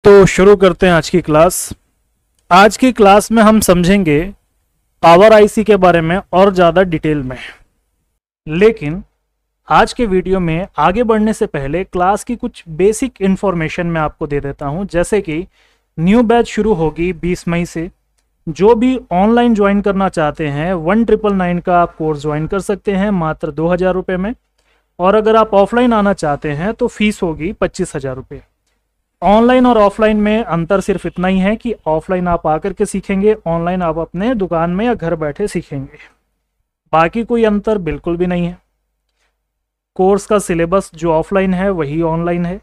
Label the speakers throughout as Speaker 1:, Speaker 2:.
Speaker 1: तो शुरू करते हैं आज की क्लास। आज की क्लास में हम समझेंगे पावर आईसी के बारे में और ज़्यादा डिटेल में। लेकिन आज के वीडियो में आगे बढ़ने से पहले क्लास की कुछ बेसिक इन्फॉर्मेशन मैं आपको दे देता हूं। जैसे कि न्यू बैच शुरू होगी 20 मई से। जो भी ऑनलाइन ज्वाइन करना चाहते हैं 1999 का आप कोर्स ज्वाइन कर सकते हैं मात्र 2000 रुपये में। और अगर आप ऑफलाइन आना चाहते हैं तो फीस होगी 25,000 रुपये। ऑनलाइन और ऑफलाइन में अंतर सिर्फ इतना ही है कि ऑफलाइन आप आकर के सीखेंगे, ऑनलाइन आप अपने दुकान में या घर बैठे सीखेंगे। बाकी कोई अंतर बिल्कुल भी नहीं है। कोर्स का सिलेबस जो ऑफलाइन है वही ऑनलाइन है।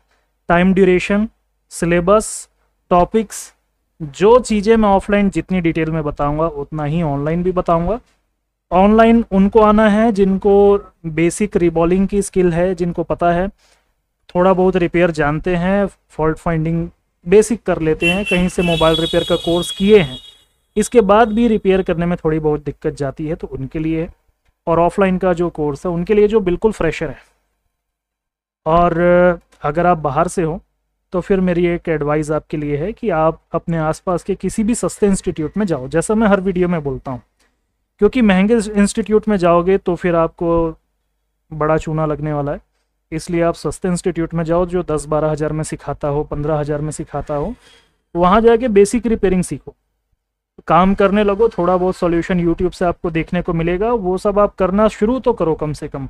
Speaker 1: टाइम ड्यूरेशन, सिलेबस, टॉपिक्स, जो चीज़ें मैं ऑफलाइन जितनी डिटेल में बताऊंगा उतना ही ऑनलाइन भी बताऊंगा। ऑनलाइन उनको आना है जिनको बेसिक रिबॉलिंग की स्किल है, जिनको पता है, थोड़ा बहुत रिपेयर जानते हैं, फॉल्ट फाइंडिंग बेसिक कर लेते हैं, कहीं से मोबाइल रिपेयर का कोर्स किए हैं, इसके बाद भी रिपेयर करने में थोड़ी बहुत दिक्कत जाती है तो उनके लिए है। और ऑफलाइन का जो कोर्स है उनके लिए जो बिल्कुल फ्रेशर है। और अगर आप बाहर से हो तो फिर मेरी एक एडवाइस आपके लिए है कि आप अपने आसपास के किसी भी सस्ते इंस्टीट्यूट में जाओ, जैसा मैं हर वीडियो में बोलता हूँ। क्योंकि महंगे इंस्टीट्यूट में जाओगे तो फिर आपको बड़ा चूना लगने वाला है। इसलिए आप सस्ते इंस्टीट्यूट में जाओ जो 10-12 हज़ार में सिखाता हो, 15 हज़ार में सिखाता हो। वहाँ जाके बेसिक रिपेयरिंग सीखो, काम करने लगो। थोड़ा बहुत सॉल्यूशन यूट्यूब से आपको देखने को मिलेगा, वो सब आप करना शुरू तो करो कम से कम।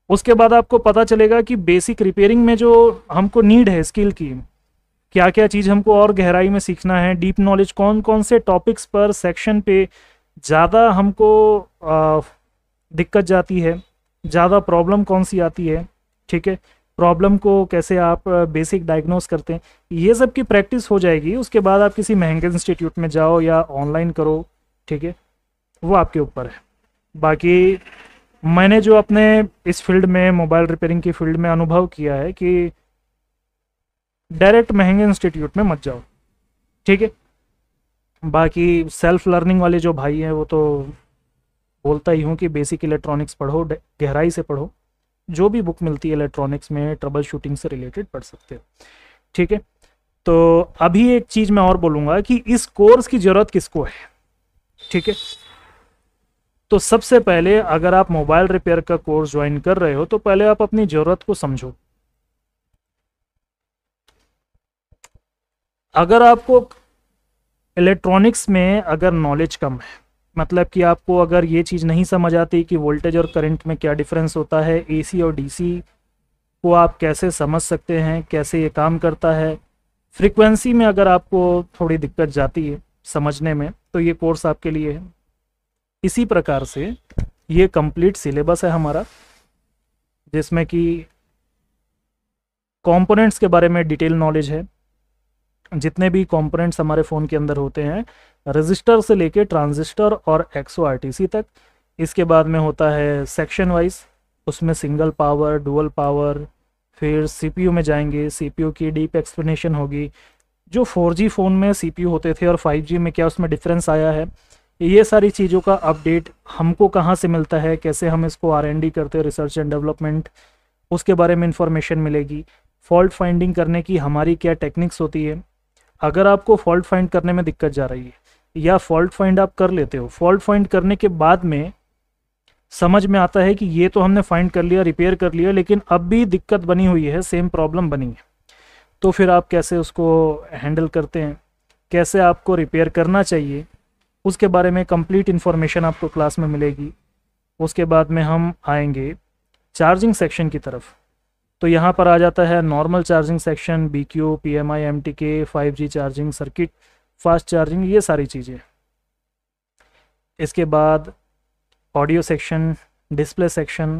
Speaker 1: उसके बाद आपको पता चलेगा कि बेसिक रिपेयरिंग में जो हमको नीड है स्किल की, क्या क्या चीज़ हमको और गहराई में सीखना है, डीप नॉलेज कौन कौन से टॉपिक्स पर, सेक्शन पे ज़्यादा हमको दिक्कत जाती है, ज़्यादा प्रॉब्लम कौन सी आती है, ठीक है, प्रॉब्लम को कैसे आप बेसिक डायग्नोस करते हैं, ये सब की प्रैक्टिस हो जाएगी। उसके बाद आप किसी महंगे इंस्टीट्यूट में जाओ या ऑनलाइन करो, ठीक है, वो आपके ऊपर है। बाकी मैंने जो अपने इस फील्ड में, मोबाइल रिपेयरिंग की फील्ड में अनुभव किया है कि डायरेक्ट महंगे इंस्टीट्यूट में मत जाओ, ठीक है। बाकी सेल्फ लर्निंग वाले जो भाई हैं वो तो बोलता ही हूँ कि बेसिक इलेक्ट्रॉनिक्स पढ़ो, गहराई से पढ़ो। जो भी बुक मिलती है इलेक्ट्रॉनिक्स में ट्रबल शूटिंग से रिलेटेड पढ़ सकते हो, ठीक है। तो अभी एक चीज़ मैं और बोलूँगा कि इस कोर्स की ज़रूरत किसको है, ठीक है। तो सबसे पहले अगर आप मोबाइल रिपेयर का कोर्स ज्वाइन कर रहे हो तो पहले आप अपनी ज़रूरत को समझो। अगर आपको इलेक्ट्रॉनिक्स में अगर नॉलेज कम है, मतलब कि आपको अगर ये चीज़ नहीं समझ आती कि वोल्टेज और करंट में क्या डिफरेंस होता है, एसी और डीसी को आप कैसे समझ सकते हैं, कैसे ये काम करता है, फ्रीक्वेंसी में अगर आपको थोड़ी दिक्कत जाती है समझने में, तो ये कोर्स आपके लिए है। इसी प्रकार से ये कंप्लीट सिलेबस है हमारा, जिसमें कि कंपोनेंट्स के बारे में डिटेल नॉलेज है। जितने भी कंपोनेंट्स हमारे फ़ोन के अंदर होते हैं, रजिस्टर से लेके ट्रांजिस्टर और एक्सओआरटीसी तक। इसके बाद में होता है सेक्शन वाइज, उसमें सिंगल पावर, डुअल पावर, फिर सीपीयू में जाएंगे, सीपीयू की डीप एक्सप्लेनेशन होगी। जो 4G फ़ोन में सीपीयू होते थे और 5G में क्या उसमें डिफरेंस आया है, ये सारी चीज़ों का अपडेट हमको कहाँ से मिलता है, कैसे हम इसको R&D करते हैं, रिसर्च एंड डेवलपमेंट, उसके बारे में इंफॉर्मेशन मिलेगी। फॉल्ट फाइंडिंग करने की हमारी क्या टेक्निक्स होती है। अगर आपको फॉल्ट फाइंड करने में दिक्कत जा रही है या फॉल्ट फाइंड आप कर लेते हो, फॉल्ट फाइंड करने के बाद में समझ में आता है कि ये तो हमने फाइंड कर लिया, रिपेयर कर लिया, लेकिन अब भी दिक्कत बनी हुई है, सेम प्रॉब्लम बनी है, तो फिर आप कैसे उसको हैंडल करते हैं, कैसे आपको रिपेयर करना चाहिए, उसके बारे में कंप्लीट इन्फॉर्मेशन आपको क्लास में मिलेगी। उसके बाद में हम आएंगे चार्जिंग सेक्शन की तरफ। तो यहाँ पर आ जाता है normal charging section, BQ, PMI, MTK, 5G charging circuit, fast charging, ये सारी चीज़ें। इसके बाद ऑडियो सेक्शन, डिस्प्ले सेक्शन,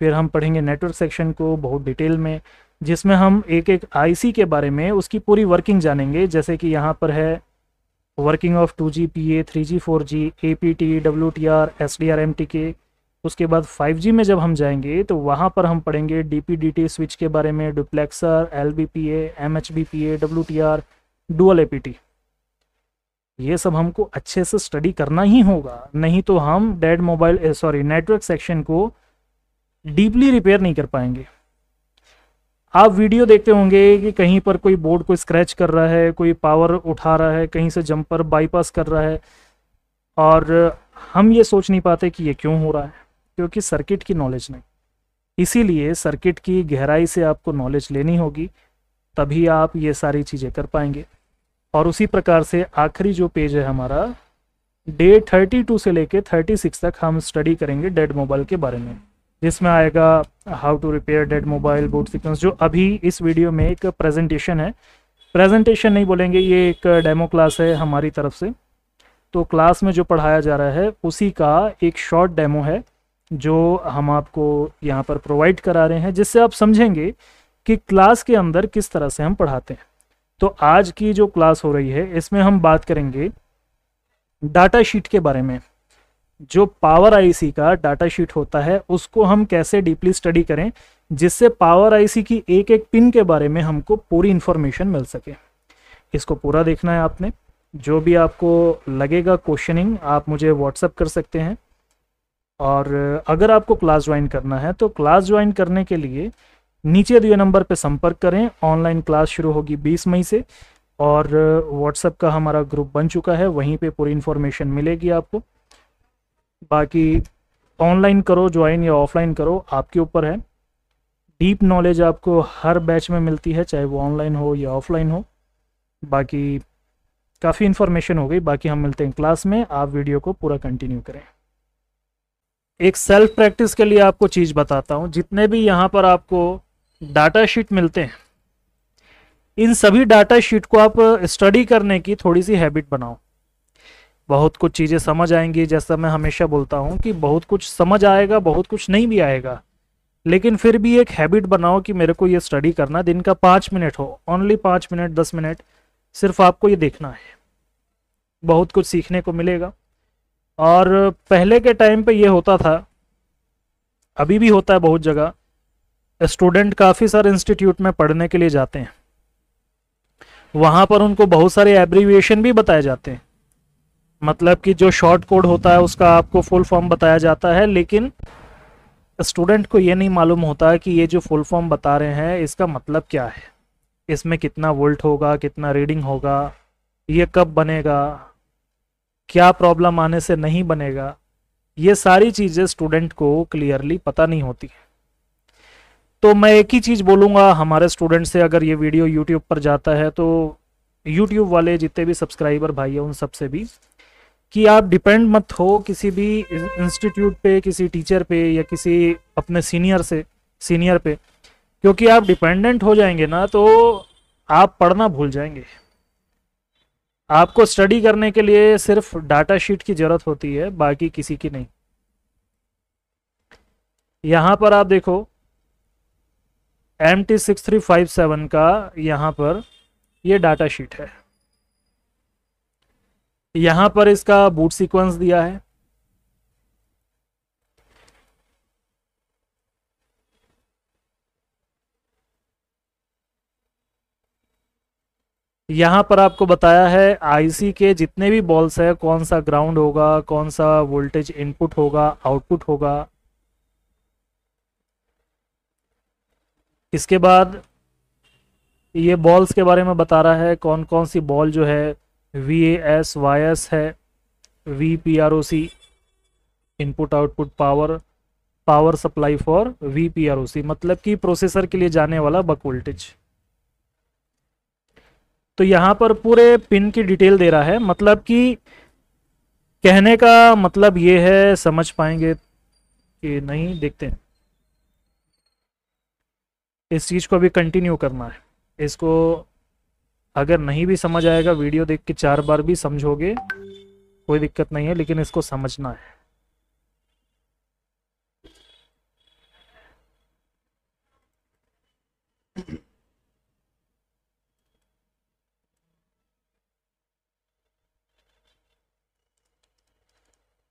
Speaker 1: फिर हम पढ़ेंगे नेटवर्क सेक्शन को बहुत डिटेल में, जिसमें हम एक एक IC के बारे में उसकी पूरी वर्किंग जानेंगे। जैसे कि यहाँ पर है working of 2G PA, 3G 4G, APT, WTR, SDR, MTK। उसके बाद 5G में जब हम जाएंगे तो वहाँ पर हम पढ़ेंगे DP-DT स्विच के बारे में, duplexer, LBPA, MHBPA, WTR, dual APT। ये सब हमको अच्छे से स्टडी करना ही होगा, नहीं तो हम नेटवर्क सेक्शन को डीपली रिपेयर नहीं कर पाएंगे। आप वीडियो देखते होंगे कि कहीं पर कोई बोर्ड को स्क्रैच कर रहा है, कोई पावर उठा रहा है, कहीं से जंपर बाईपास कर रहा है, और हम ये सोच नहीं पाते कि ये क्यों हो रहा है, क्योंकि सर्किट की नॉलेज नहीं। इसीलिए सर्किट की गहराई से आपको नॉलेज लेनी होगी, तभी आप ये सारी चीज़ें कर पाएंगे। और उसी प्रकार से आखिरी जो पेज है हमारा, डे 32 से लेके 36 तक हम स्टडी करेंगे डेड मोबाइल के बारे में, जिसमें आएगा how to repair dead mobile, boot sequence, जो अभी इस वीडियो में एक प्रेजेंटेशन है। प्रेजेंटेशन नहीं बोलेंगे, ये एक डेमो क्लास है हमारी तरफ से। तो क्लास में जो पढ़ाया जा रहा है उसी का एक शॉर्ट डेमो है जो हम आपको यहाँ पर प्रोवाइड करा रहे हैं, जिससे आप समझेंगे कि क्लास के अंदर किस तरह से हम पढ़ाते हैं। तो आज की जो क्लास हो रही है इसमें हम बात करेंगे डाटा शीट के बारे में। जो पावर आईसी का डाटा शीट होता है उसको हम कैसे डीपली स्टडी करें, जिससे पावर आईसी की एक एक पिन के बारे में हमको पूरी इंफॉर्मेशन मिल सके। इसको पूरा देखना है आपने। जो भी आपको लगेगा क्वेश्चनिंग आप मुझे व्हाट्सअप कर सकते हैं। और अगर आपको क्लास ज्वाइन करना है तो क्लास ज्वाइन करने के लिए नीचे दिए नंबर पर संपर्क करें। ऑनलाइन क्लास शुरू होगी 20 मई से, और व्हाट्सएप का हमारा ग्रुप बन चुका है, वहीं पे पूरी इन्फॉर्मेशन मिलेगी आपको। बाकी ऑनलाइन करो ज्वाइन या ऑफलाइन करो, आपके ऊपर है। डीप नॉलेज आपको हर बैच में मिलती है, चाहे वो ऑनलाइन हो या ऑफलाइन हो। बाकी काफ़ी इन्फॉर्मेशन हो गई, बाकी हम मिलते हैं क्लास में। आप वीडियो को पूरा कंटिन्यू करें। एक सेल्फ प्रैक्टिस के लिए आपको चीज़ बताता हूँ। जितने भी यहाँ पर आपको डाटा शीट मिलते हैं, इन सभी डाटा शीट को आप स्टडी करने की थोड़ी सी हैबिट बनाओ। बहुत कुछ चीज़ें समझ आएंगी, जैसा मैं हमेशा बोलता हूँ कि बहुत कुछ समझ आएगा, बहुत कुछ नहीं भी आएगा, लेकिन फिर भी एक हैबिट बनाओ कि मेरे को ये स्टडी करना। दिन का 5 मिनट हो, ओनली 5 मिनट 10 मिनट, सिर्फ आपको ये देखना है। बहुत कुछ सीखने को मिलेगा। और पहले के टाइम पे ये होता था, अभी भी होता है बहुत जगह, स्टूडेंट काफ़ी सारे इंस्टीट्यूट में पढ़ने के लिए जाते हैं, वहाँ पर उनको बहुत सारे एब्रीविएशन भी बताए जाते हैं। मतलब कि जो शॉर्ट कोड होता है उसका आपको फुल फॉर्म बताया जाता है, लेकिन स्टूडेंट को ये नहीं मालूम होता कि ये जो फुल फॉर्म बता रहे हैं इसका मतलब क्या है, इसमें कितना वोल्ट होगा, कितना रीडिंग होगा, ये कब बनेगा, क्या प्रॉब्लम आने से नहीं बनेगा। ये सारी चीज़ें स्टूडेंट को क्लियरली पता नहीं होती। तो मैं एक ही चीज़ बोलूँगा हमारे स्टूडेंट से, अगर ये वीडियो यूट्यूब पर जाता है तो यूट्यूब वाले जितने भी सब्सक्राइबर भाई हैं उन सब से भी, कि आप डिपेंड मत हो किसी भी इंस्टीट्यूट पे, किसी टीचर पे, या किसी अपने सीनियर पे, क्योंकि आप डिपेंडेंट हो जाएंगे ना तो आप पढ़ना भूल जाएंगे। आपको स्टडी करने के लिए सिर्फ डाटा शीट की ज़रूरत होती है, बाकी किसी की नहीं। यहाँ पर आप देखो MT6357 का यहाँ पर ये डाटा शीट है। यहाँ पर इसका बूट सीक्वेंस दिया है। यहाँ पर आपको बताया है आईसी के जितने भी बॉल्स है, कौन सा ग्राउंड होगा, कौन सा वोल्टेज इनपुट होगा, आउटपुट होगा। इसके बाद ये बॉल्स के बारे में बता रहा है, कौन कौन सी बॉल जो है VAS वायस है, VPROC input output power, power supply for VPROC मतलब कि प्रोसेसर के लिए जाने वाला बक वोल्टेज। तो यहाँ पर पूरे पिन की डिटेल दे रहा है। मतलब कि कहने का मतलब ये है, समझ पाएंगे कि नहीं, देखते हैं। इस चीज़ को अभी कंटिन्यू करना है। इसको अगर नहीं भी समझ आएगा, वीडियो देख के 4 बार भी समझोगे कोई दिक्कत नहीं है, लेकिन इसको समझना है।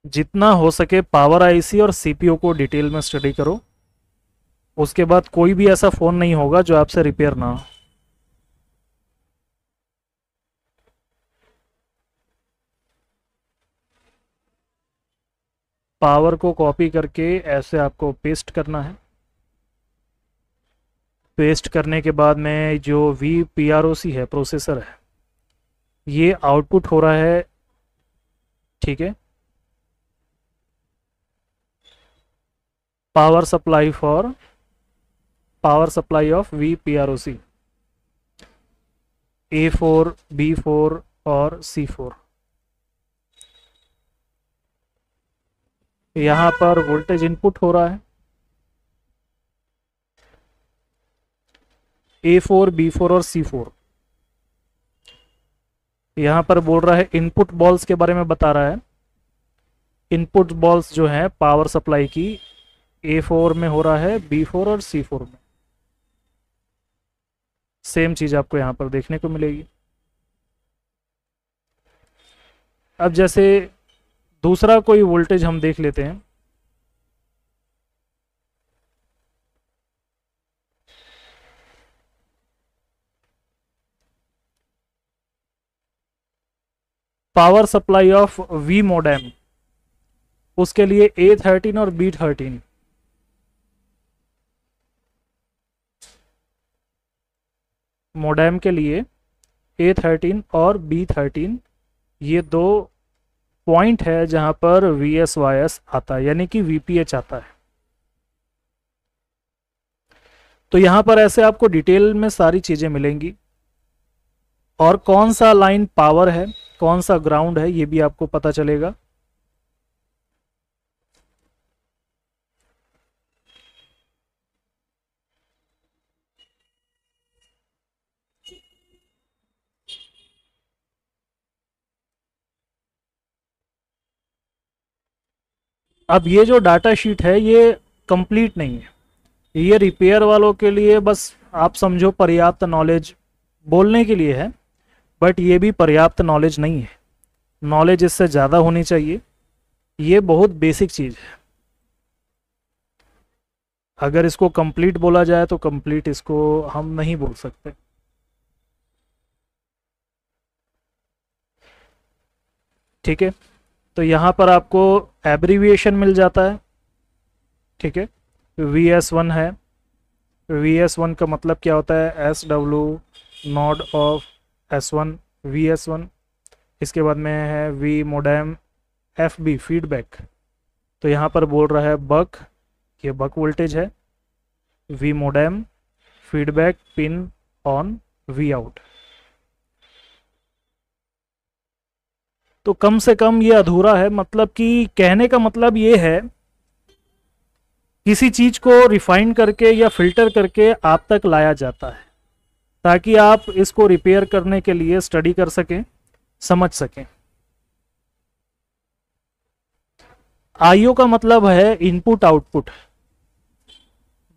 Speaker 1: जितना हो सके पावर आईसी और सीपीयू को डिटेल में स्टडी करो। उसके बाद कोई भी ऐसा फ़ोन नहीं होगा जो आपसे रिपेयर ना हो। पावर को कॉपी करके ऐसे आपको पेस्ट करना है। पेस्ट करने के बाद में जो VPROC है, प्रोसेसर है, ये आउटपुट हो रहा है, ठीक है, power supply of VPROC A4, B4 और C4। यहाँ पर वोल्टेज इनपुट हो रहा है, A4, B4 और C4। यहाँ पर बोल रहा है इनपुट बॉल्स के बारे में बता रहा है। इनपुट बॉल्स जो है पावर सप्लाई की A4 में हो रहा है, B4 और C4 में। सेम चीज आपको यहाँ पर देखने को मिलेगी। अब जैसे दूसरा कोई वोल्टेज हम देख लेते हैं। Power supply of V modem, उसके लिए A13 और B13। मोडेम के लिए A13 और B13 ये दो पॉइंट है जहां पर VSYS आता है, यानी कि VPH आता है। तो यहां पर ऐसे आपको डिटेल में सारी चीजें मिलेंगी, और कौन सा लाइन पावर है, कौन सा ग्राउंड है, ये भी आपको पता चलेगा। अब ये जो डाटा शीट है ये कंप्लीट नहीं है, ये रिपेयर वालों के लिए बस आप समझो पर्याप्त नॉलेज बोलने के लिए है, बट ये भी पर्याप्त नॉलेज नहीं है। नॉलेज इससे ज़्यादा होनी चाहिए। ये बहुत बेसिक चीज़ है। अगर इसको कंप्लीट बोला जाए तो कंप्लीट इसको हम नहीं बोल सकते। ठीक है, तो यहाँ पर आपको एब्रीविएशन मिल जाता है। ठीक है, VS1 है। VS1 का मतलब क्या होता है? SW node of S1 VS1। इसके बाद में है V मोडेम FB फीडबैक। तो यहाँ पर बोल रहा है बक, ये बक वोल्टेज है। V modem feedback pin on V out. तो कम से कम ये अधूरा है, मतलब कि कहने का मतलब ये है किसी चीज को रिफाइन करके या फिल्टर करके आप तक लाया जाता है ताकि आप इसको रिपेयर करने के लिए स्टडी कर सकें, समझ सकें। आईओ का मतलब है इनपुट आउटपुट।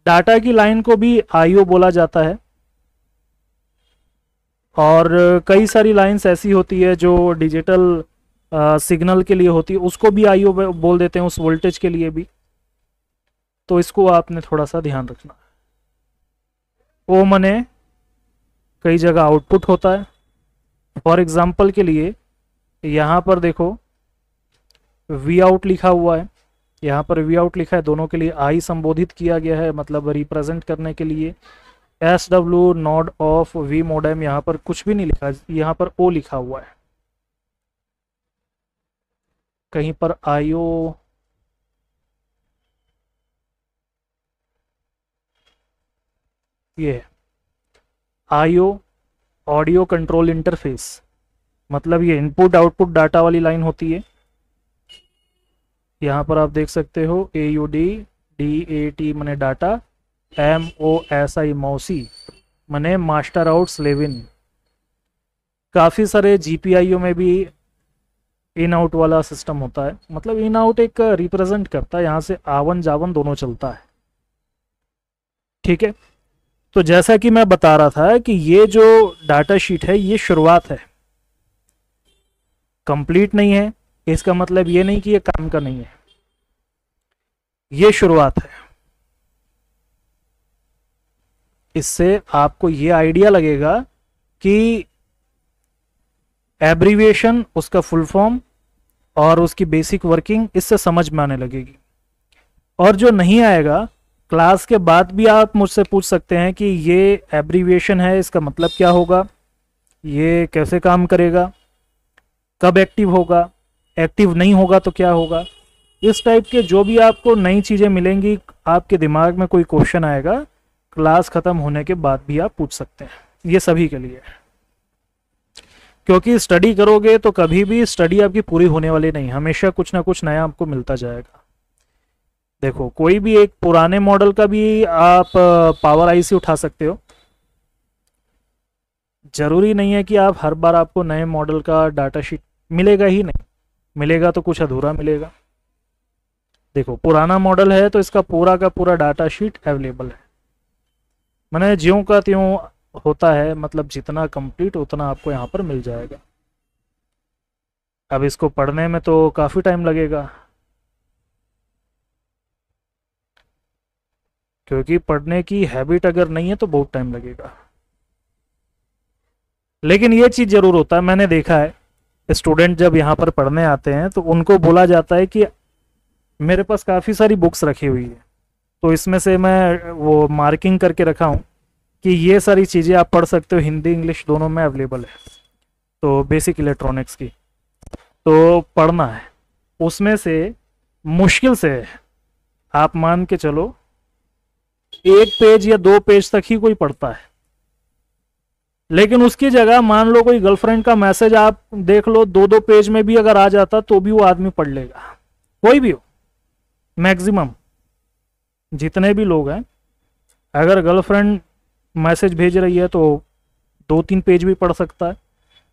Speaker 1: डाटा की लाइन को भी आईओ बोला जाता है, और कई सारी लाइंस ऐसी होती है जो डिजिटल सिग्नल के लिए होती है, उसको भी आईओ बोल देते हैं, उस वोल्टेज के लिए भी। तो इसको आपने थोड़ा सा ध्यान रखना। ओ मने कई जगह आउटपुट होता है। फॉर एग्जांपल के लिए यहाँ पर देखो वी आउट लिखा हुआ है, यहाँ पर वी आउट लिखा है, दोनों के लिए आई संबोधित किया गया है, मतलब रिप्रेजेंट करने के लिए। SW node of V modem, यहाँ पर कुछ भी नहीं लिखा, यहाँ पर O लिखा हुआ है। कहीं पर IO, ये है IO ऑडियो कंट्रोल इंटरफेस, मतलब ये इनपुट आउटपुट डाटा वाली लाइन होती है। यहाँ पर आप देख सकते हो AUD DAT मने डाटा, MOSI मौसी मने मास्टर आउट स्लेव इन। काफ़ी सारे GPIO में भी इन आउट वाला सिस्टम होता है, मतलब इन आउट एक रिप्रेजेंट करता है, यहाँ से आवन जावन दोनों चलता है। ठीक है, तो जैसा कि मैं बता रहा था कि ये जो डाटा शीट है ये शुरुआत है, कंप्लीट नहीं है। इसका मतलब ये नहीं कि ये काम का नहीं है, ये शुरुआत है। इससे आपको ये आइडिया लगेगा कि एब्रीविएशन, उसका फुल फॉर्म और उसकी बेसिक वर्किंग इससे समझ में आने लगेगी। और जो नहीं आएगा, क्लास के बाद भी आप मुझसे पूछ सकते हैं कि ये एब्रीविएशन है, इसका मतलब क्या होगा, ये कैसे काम करेगा, कब एक्टिव होगा, एक्टिव नहीं होगा तो क्या होगा। इस टाइप के जो भी आपको नई चीज़ें मिलेंगी, आपके दिमाग में कोई क्वेश्चन आएगा, क्लास ख़त्म होने के बाद भी आप पूछ सकते हैं। ये सभी के लिए, क्योंकि स्टडी करोगे तो कभी भी स्टडी आपकी पूरी होने वाली नहीं, हमेशा कुछ ना कुछ नया आपको मिलता जाएगा। देखो, कोई भी एक पुराने मॉडल का भी आप पावर आईसी उठा सकते हो, जरूरी नहीं है कि आप हर बार आपको नए मॉडल का डाटा शीट मिलेगा ही नहीं, मिलेगा तो कुछ अधूरा मिलेगा। देखो, पुराना मॉडल है तो इसका पूरा का पूरा डाटा शीट अवेलेबल है, मैंने ज्यों का त्यों होता है, मतलब जितना कंप्लीट उतना आपको यहाँ पर मिल जाएगा। अब इसको पढ़ने में तो काफ़ी टाइम लगेगा, क्योंकि पढ़ने की हैबिट अगर नहीं है तो बहुत टाइम लगेगा। लेकिन ये चीज़ ज़रूर होता है, मैंने देखा है स्टूडेंट जब यहाँ पर पढ़ने आते हैं तो उनको बोला जाता है कि मेरे पास काफ़ी सारी बुक्स रखी हुई है, तो इसमें से मैं वो मार्किंग करके रखा हूँ कि ये सारी चीज़ें आप पढ़ सकते हो, हिंदी इंग्लिश दोनों में अवेलेबल है। तो बेसिक इलेक्ट्रॉनिक्स की तो पढ़ना है, उसमें से मुश्किल से आप मान के चलो 1 पेज या 2 पेज तक ही कोई पढ़ता है। लेकिन उसकी जगह मान लो कोई गर्लफ्रेंड का मैसेज आप देख लो, 2-2 पेज में भी अगर आ जाता तो भी वो आदमी पढ़ लेगा, कोई भी हो, मैक्सिमम जितने भी लोग हैं। अगर गर्लफ्रेंड मैसेज भेज रही है तो 2-3 पेज भी पढ़ सकता है,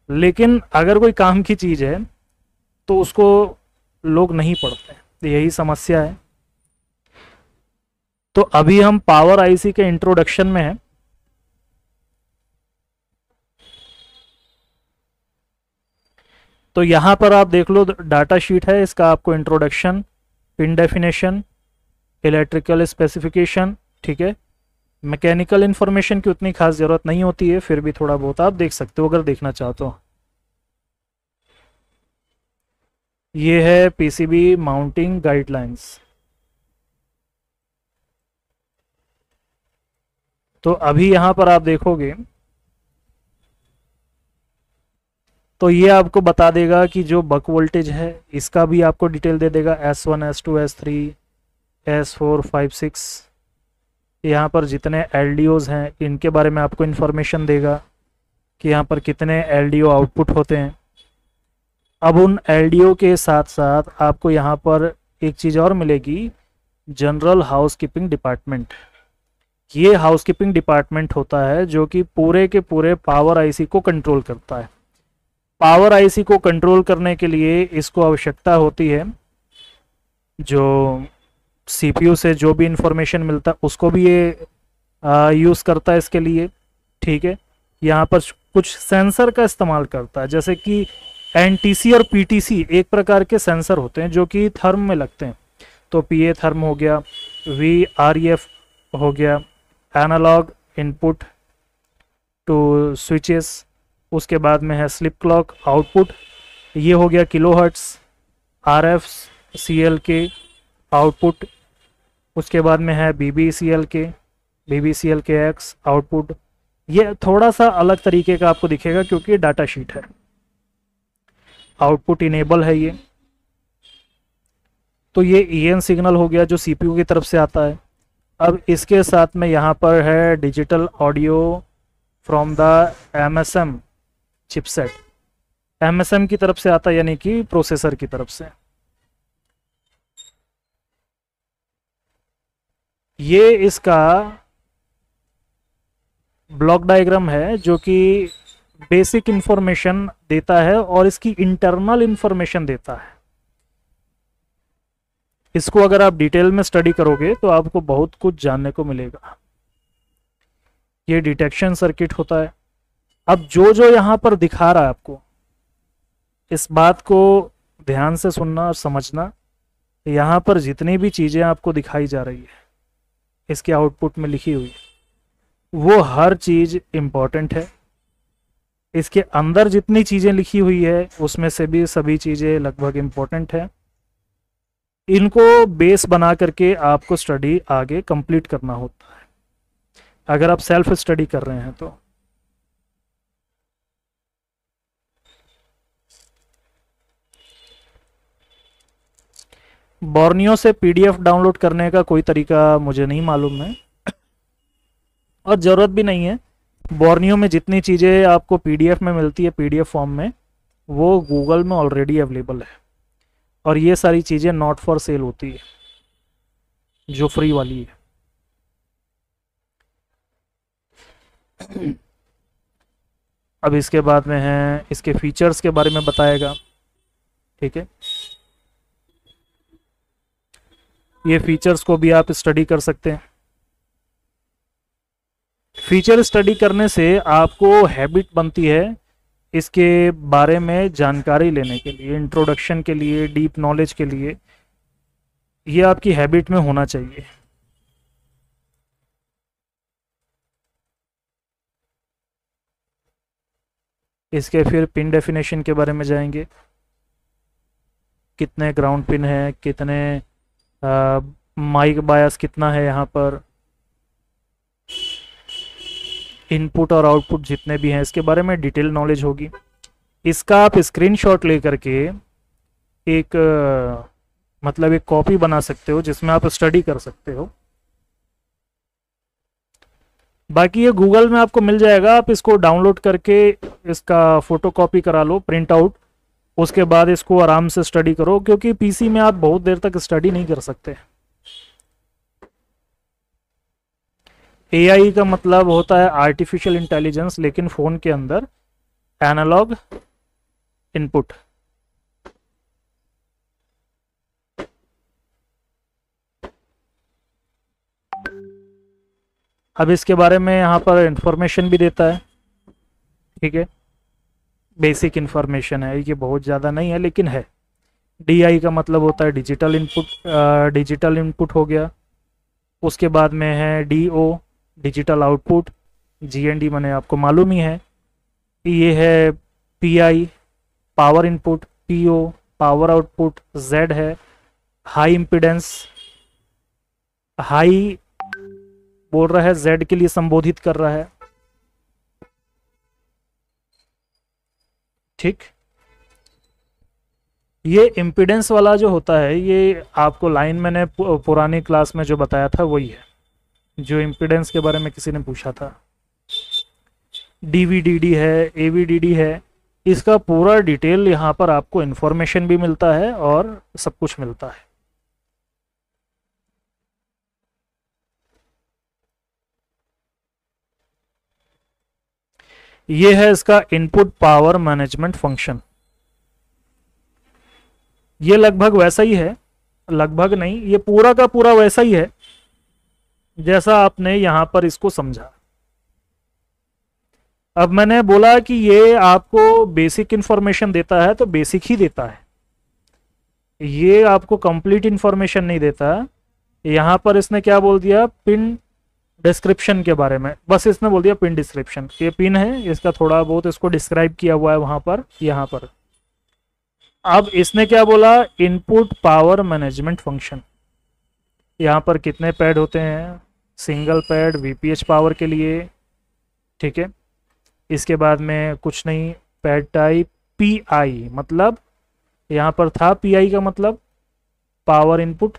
Speaker 1: लेकिन अगर कोई काम की चीज़ है तो उसको लोग नहीं पढ़ते, तो यही समस्या है। तो अभी हम पावर आईसी के इंट्रोडक्शन में हैं। तो यहाँ पर आप देख लो, डाटा शीट है, इसका आपको introduction, pin definition, electrical specification, ठीक है। मैकेनिकल इन्फॉर्मेशन की उतनी खास ज़रूरत नहीं होती है, फिर भी थोड़ा बहुत आप देख सकते हो अगर देखना चाहते हो। ये है पीसीबी माउंटिंग गाइडलाइंस। तो अभी यहाँ पर आप देखोगे तो ये आपको बता देगा कि जो बक वोल्टेज है इसका भी आपको डिटेल दे देगा, S1 S2 S3 S4 5 6। यहाँ पर जितने LDOs हैं इनके बारे में आपको इन्फॉर्मेशन देगा कि यहाँ पर कितने LDO आउटपुट होते हैं। अब उन LDO के साथ साथ आपको यहाँ पर एक चीज़ और मिलेगी, जनरल हाउसकीपिंग डिपार्टमेंट। ये हाउसकीपिंग डिपार्टमेंट होता है जो कि पूरे के पूरे पावर आईसी को कंट्रोल करता है। पावर आईसी को कंट्रोल करने के लिए इसको आवश्यकता होती है, जो सीपीयू से जो भी इंफॉर्मेशन मिलता है उसको भी ये यूज़ करता है इसके लिए, ठीक है। यहाँ पर कुछ सेंसर का इस्तेमाल करता है, जैसे कि एनटीसी और पीटीसी एक प्रकार के सेंसर होते हैं जो कि थर्म में लगते हैं। तो पीए थर्म हो गया, VREF हो गया, एनालॉग इनपुट टू स्विचेस, उसके बाद में है स्लिप क्लॉक आउटपुट, ये हो गया किलोहर्ट्ज़, RF CLK आउटपुट, उसके बाद में है BBCLK BBCLKX आउटपुट। ये थोड़ा सा अलग तरीके का आपको दिखेगा क्योंकि डाटा शीट है। आउटपुट इनेबल है ये। तो ये EN सिग्नल हो गया जो CPU की तरफ से आता है। अब इसके साथ में यहाँ पर है digital audio from the MSM chipset, MSM की तरफ से आता है, यानी कि प्रोसेसर की तरफ से। ये इसका ब्लॉक डायग्राम है जो कि बेसिक इंफॉर्मेशन देता है और इसकी इंटरनल इंफॉर्मेशन देता है। इसको अगर आप डिटेल में स्टडी करोगे तो आपको बहुत कुछ जानने को मिलेगा। ये डिटेक्शन सर्किट होता है। अब जो जो यहाँ पर दिखा रहा है आपको, इस बात को ध्यान से सुनना और समझना। यहाँ पर जितनी भी चीज़ें आपको दिखाई जा रही है इसके आउटपुट में लिखी हुई, वो हर चीज़ इम्पॉर्टेंट है। इसके अंदर जितनी चीज़ें लिखी हुई है उसमें से भी सभी चीज़ें लगभग इम्पॉर्टेंट है। इनको बेस बना करके आपको स्टडी आगे कंप्लीट करना होता है, अगर आप सेल्फ स्टडी कर रहे हैं तो। बोर्नियो से पीडीएफ डाउनलोड करने का कोई तरीका मुझे नहीं मालूम है और ज़रूरत भी नहीं है। बोर्नियो में जितनी चीज़ें आपको पीडीएफ में मिलती है, पीडीएफ फॉर्म में, वो गूगल में ऑलरेडी अवेलेबल है और ये सारी चीज़ें नॉट फॉर सेल होती है जो फ्री वाली है। अब इसके बाद में है, इसके फीचर्स के बारे में बताएगा। ठीक है, ये फीचर्स को भी आप स्टडी कर सकते हैं। फीचर स्टडी करने से आपको हैबिट बनती है इसके बारे में जानकारी लेने के लिए, इंट्रोडक्शन के लिए, डीप नॉलेज के लिए। ये आपकी हैबिट में होना चाहिए। इसके फिर पिन डेफिनेशन के बारे में जाएंगे, कितने ग्राउंड पिन है, कितने माइक बायस कितना है यहाँ पर, इनपुट और आउटपुट जितने भी हैं, इसके बारे में डिटेल नॉलेज होगी। इसका आप स्क्रीनशॉट लेकर के एक मतलब एक कॉपी बना सकते हो जिसमें आप स्टडी कर सकते हो। बाकी ये गूगल में आपको मिल जाएगा, आप इसको डाउनलोड करके इसका फोटो कॉपी करा लो, प्रिंट आउट, उसके बाद इसको आराम से स्टडी करो, क्योंकि पीसी में आप बहुत देर तक स्टडी नहीं कर सकते। एआई का मतलब होता है आर्टिफिशियल इंटेलिजेंस, लेकिन फ़ोन के अंदर एनालॉग इनपुट। अब इसके बारे में यहाँ पर इंफॉर्मेशन भी देता है। ठीक है, बेसिक इंफॉर्मेशन है, ये बहुत ज़्यादा नहीं है लेकिन है। डीआई का मतलब होता है डिजिटल इनपुट, डिजिटल इनपुट हो गया। उसके बाद में है डीओ, डिजिटल आउटपुट। जीएनडी मैंने आपको मालूम ही है। ये है pi, power input. PO, power output. Z है हाई इम्पिडेंस, हाई बोल रहा है, जेड के लिए संबोधित कर रहा है। ठीक, ये इम्पिडेंस वाला जो होता है, ये आपको लाइन मैंने पुरानी क्लास में जो बताया था वही है, जो इम्पिडेंस के बारे में किसी ने पूछा था। डीवीडीडी है, एवीडीडी है, इसका पूरा डिटेल यहाँ पर आपको इन्फॉर्मेशन भी मिलता है और सब कुछ मिलता है। ये है इसका इनपुट पावर मैनेजमेंट फंक्शन। ये लगभग वैसा ही है, लगभग नहीं, ये पूरा का पूरा वैसा ही है जैसा आपने यहां पर इसको समझा। अब मैंने बोला कि ये आपको बेसिक इंफॉर्मेशन देता है, तो बेसिक ही देता है, ये आपको कंप्लीट इंफॉर्मेशन नहीं देता। यहां पर इसने क्या बोल दिया, पिन डिस्क्रिप्शन के बारे में, बस इसने बोल दिया पिन डिस्क्रिप्शन। ये पिन है, इसका थोड़ा बहुत इसको डिस्क्राइब किया हुआ है वहां पर, यहाँ पर। अब इसने क्या बोला, इनपुट पावर मैनेजमेंट फंक्शन। यहाँ पर कितने पैड होते हैं, सिंगल पैड वीपीएच पावर के लिए। ठीक है, इसके बाद में कुछ नहीं, पैड टाइप पीआई, मतलब यहाँ पर था पीआई का मतलब पावर इनपुट।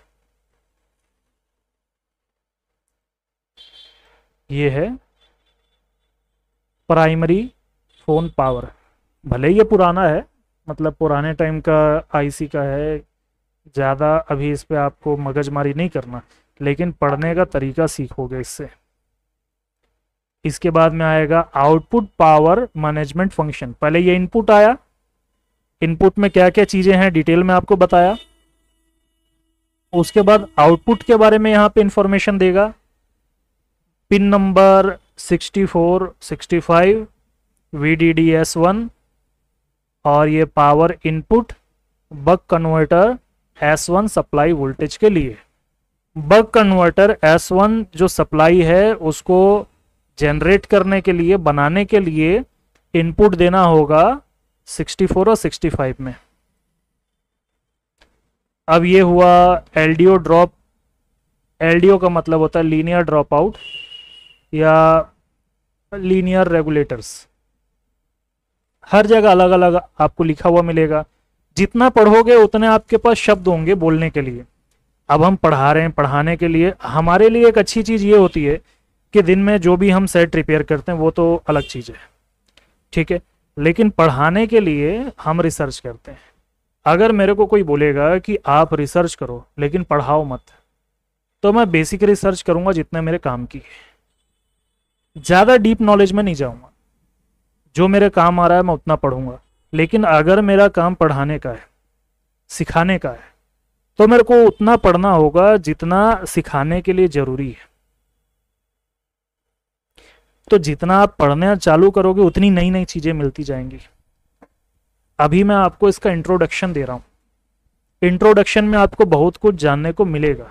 Speaker 1: ये है प्राइमरी फोन पावर। भले ये पुराना है, मतलब पुराने टाइम का आईसी का है, ज़्यादा अभी इस पे आपको मगजमारी नहीं करना, लेकिन पढ़ने का तरीका सीखोगे इससे। इसके बाद में आएगा आउटपुट पावर मैनेजमेंट फंक्शन। पहले ये इनपुट आया, इनपुट में क्या क्या चीज़ें हैं डिटेल में आपको बताया। उसके बाद आउटपुट के बारे में यहाँ पे इंफॉर्मेशन देगा, पिन नंबर 64, 65, VDD-S1, और ये power input buck converter S1 supply voltage के लिए। बक कन्वर्टर S1 जो सप्लाई है उसको जनरेट करने के लिए, बनाने के लिए इनपुट देना होगा 64 और 65 में। अब ये हुआ एलडीओ ड्रॉप। एलडीओ का मतलब होता है लीनियर ड्रॉप आउट या लीनियर रेगुलेटर्स। हर जगह अलग अलग आपको लिखा हुआ मिलेगा। जितना पढ़ोगे उतने आपके पास शब्द होंगे बोलने के लिए। अब हम पढ़ा रहे हैं, पढ़ाने के लिए हमारे लिए एक अच्छी चीज़ ये होती है कि दिन में जो भी हम सेट रिपेयर करते हैं वो तो अलग चीज़ है, ठीक है, लेकिन पढ़ाने के लिए हम रिसर्च करते हैं। अगर मेरे को कोई बोलेगा कि आप रिसर्च करो लेकिन पढ़ाओ मत, तो मैं बेसिक रिसर्च करूंगा जितने मेरे काम की है, ज़्यादा डीप नॉलेज में नहीं जाऊंगा। जो मेरे काम आ रहा है मैं उतना पढ़ूंगा। लेकिन अगर मेरा काम पढ़ाने का है, सिखाने का है, तो मेरे को उतना पढ़ना होगा जितना सिखाने के लिए जरूरी है। तो जितना आप पढ़ना चालू करोगे उतनी नई नई चीजें मिलती जाएंगी। अभी मैं आपको इसका इंट्रोडक्शन दे रहा हूं। इंट्रोडक्शन में आपको बहुत कुछ जानने को मिलेगा,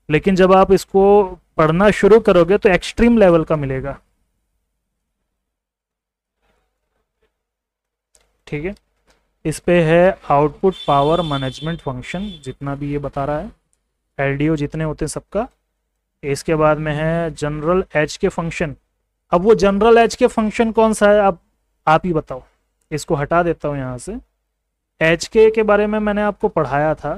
Speaker 1: लेकिन जब आप इसको पढ़ना शुरू करोगे तो एक्सट्रीम लेवल का मिलेगा, ठीक है। इस पे है आउटपुट पावर मैनेजमेंट फंक्शन, जितना भी ये बता रहा है, एलडीओ जितने होते हैं सबका। इसके बाद में है जनरल एच के फंक्शन। अब वो जनरल एच के फंक्शन कौन सा है, अब आप ही बताओ। इसको हटा देता हूँ यहाँ से। एच के बारे में मैंने आपको पढ़ाया था।